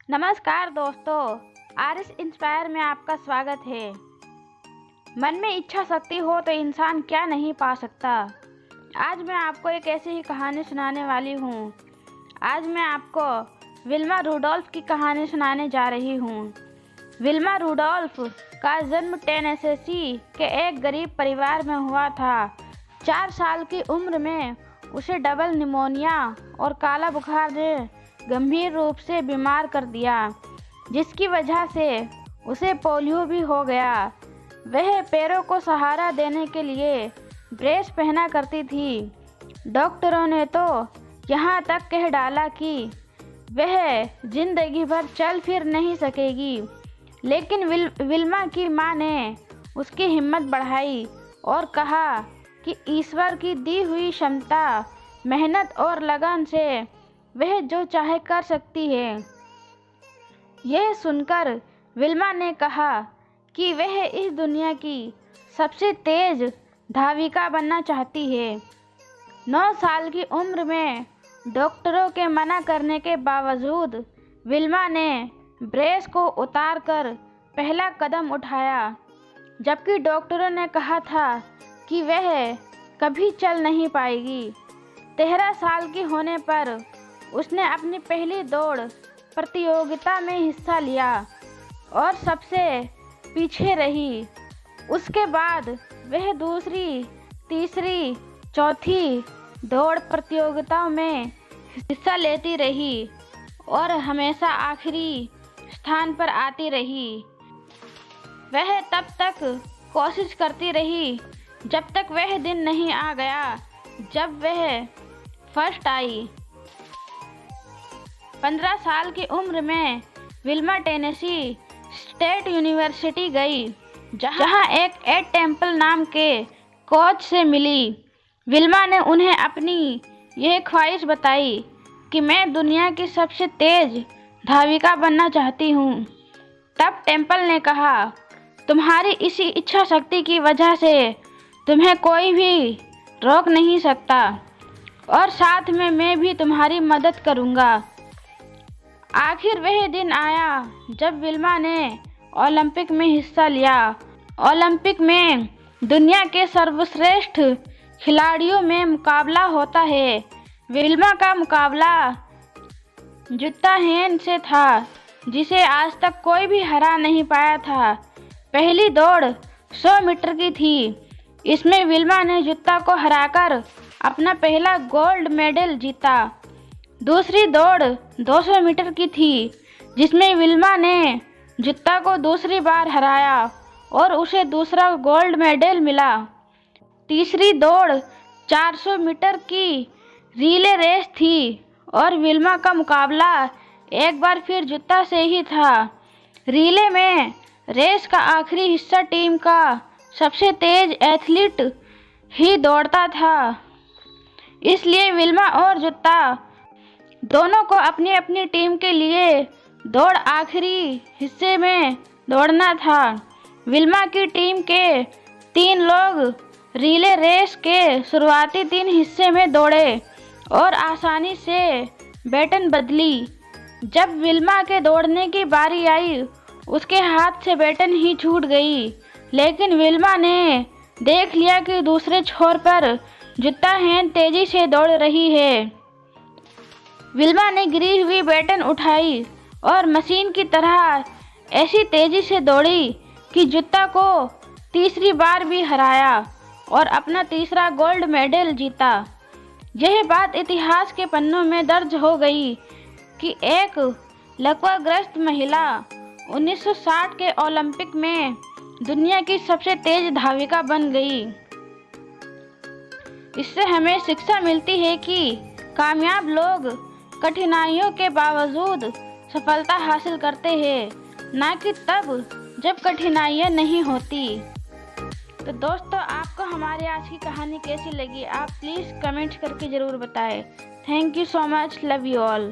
नमस्कार दोस्तों, आरिस इंस्पायर में आपका स्वागत है। मन में इच्छा शक्ति हो तो इंसान क्या नहीं पा सकता। आज मैं आपको एक ऐसी ही कहानी सुनाने वाली हूँ। आज मैं आपको विल्मा रूडोल्फ की कहानी सुनाने जा रही हूँ। विल्मा रूडोल्फ का जन्म टेनेसी के एक गरीब परिवार में हुआ था। 4 साल की उम्र में उसे डबल निमोनिया और काला बुखार ने गंभीर रूप से बीमार कर दिया, जिसकी वजह से उसे पोलियो भी हो गया। वह पैरों को सहारा देने के लिए ब्रेस पहना करती थी। डॉक्टरों ने तो यहाँ तक कह डाला कि वह जिंदगी भर चल फिर नहीं सकेगी, लेकिन विल्मा की माँ ने उसकी हिम्मत बढ़ाई और कहा कि ईश्वर की दी हुई क्षमता, मेहनत और लगन से वह जो चाहे कर सकती है। यह सुनकर विल्मा ने कहा कि वह इस दुनिया की सबसे तेज धाविका बनना चाहती है। 9 साल की उम्र में डॉक्टरों के मना करने के बावजूद विल्मा ने ब्रेस को उतारकर पहला कदम उठाया, जबकि डॉक्टरों ने कहा था कि वह कभी चल नहीं पाएगी। 13 साल की होने पर उसने अपनी पहली दौड़ प्रतियोगिता में हिस्सा लिया और सबसे पीछे रही। उसके बाद वह दूसरी, तीसरी, चौथी दौड़ प्रतियोगिताओं में हिस्सा लेती रही और हमेशा आखिरी स्थान पर आती रही। वह तब तक कोशिश करती रही जब तक वह दिन नहीं आ गया जब वह फर्स्ट आई। 15 साल की उम्र में विल्मा टेनेसी स्टेट यूनिवर्सिटी गई, जहां एक एड टेम्पल नाम के कोच से मिली। विल्मा ने उन्हें अपनी यह ख्वाहिश बताई कि मैं दुनिया की सबसे तेज धाविका बनना चाहती हूँ। तब टेम्पल ने कहा, तुम्हारी इसी इच्छा शक्ति की वजह से तुम्हें कोई भी रोक नहीं सकता और साथ में मैं भी तुम्हारी मदद करूँगा। आखिर वह दिन आया जब विल्मा ने ओलंपिक में हिस्सा लिया। ओलंपिक में दुनिया के सर्वश्रेष्ठ खिलाड़ियों में मुकाबला होता है। विल्मा का मुकाबला जुत्ता हेन से था, जिसे आज तक कोई भी हरा नहीं पाया था। पहली दौड़ 100 मीटर की थी। इसमें विल्मा ने जुत्ता को हराकर अपना पहला गोल्ड मेडल जीता। दूसरी दौड़ 200 मीटर की थी, जिसमें विल्मा ने जुत्ता को दूसरी बार हराया और उसे दूसरा गोल्ड मेडल मिला। तीसरी दौड़ 400 मीटर की रिले रेस थी और विल्मा का मुकाबला एक बार फिर जुत्ता से ही था। रिले में रेस का आखिरी हिस्सा टीम का सबसे तेज एथलीट ही दौड़ता था, इसलिए विल्मा और जुत्ता दोनों को अपनी अपनी टीम के लिए दौड़ आखिरी हिस्से में दौड़ना था। विल्मा की टीम के 3 लोग रिले रेस के शुरुआती 3 हिस्से में दौड़े और आसानी से बैटन बदली। जब विल्मा के दौड़ने की बारी आई, उसके हाथ से बैटन ही छूट गई, लेकिन विल्मा ने देख लिया कि दूसरे छोर पर जुत्ता हेन तेजी से दौड़ रही है। विल्मा ने गिरी हुई बैटन उठाई और मशीन की तरह ऐसी तेजी से दौड़ी कि जुत्ता को तीसरी बार भी हराया और अपना तीसरा गोल्ड मेडल जीता। यह बात इतिहास के पन्नों में दर्ज हो गई कि एक लकवाग्रस्त महिला 1960 के ओलंपिक में दुनिया की सबसे तेज धाविका बन गई। इससे हमें शिक्षा मिलती है कि कामयाब लोग कठिनाइयों के बावजूद सफलता हासिल करते हैं, ना कि तब जब कठिनाइयाँ नहीं होती। तो दोस्तों, आपको हमारी आज की कहानी कैसी लगी, आप प्लीज़ कमेंट करके ज़रूर बताएं। Thank you so much, love you all.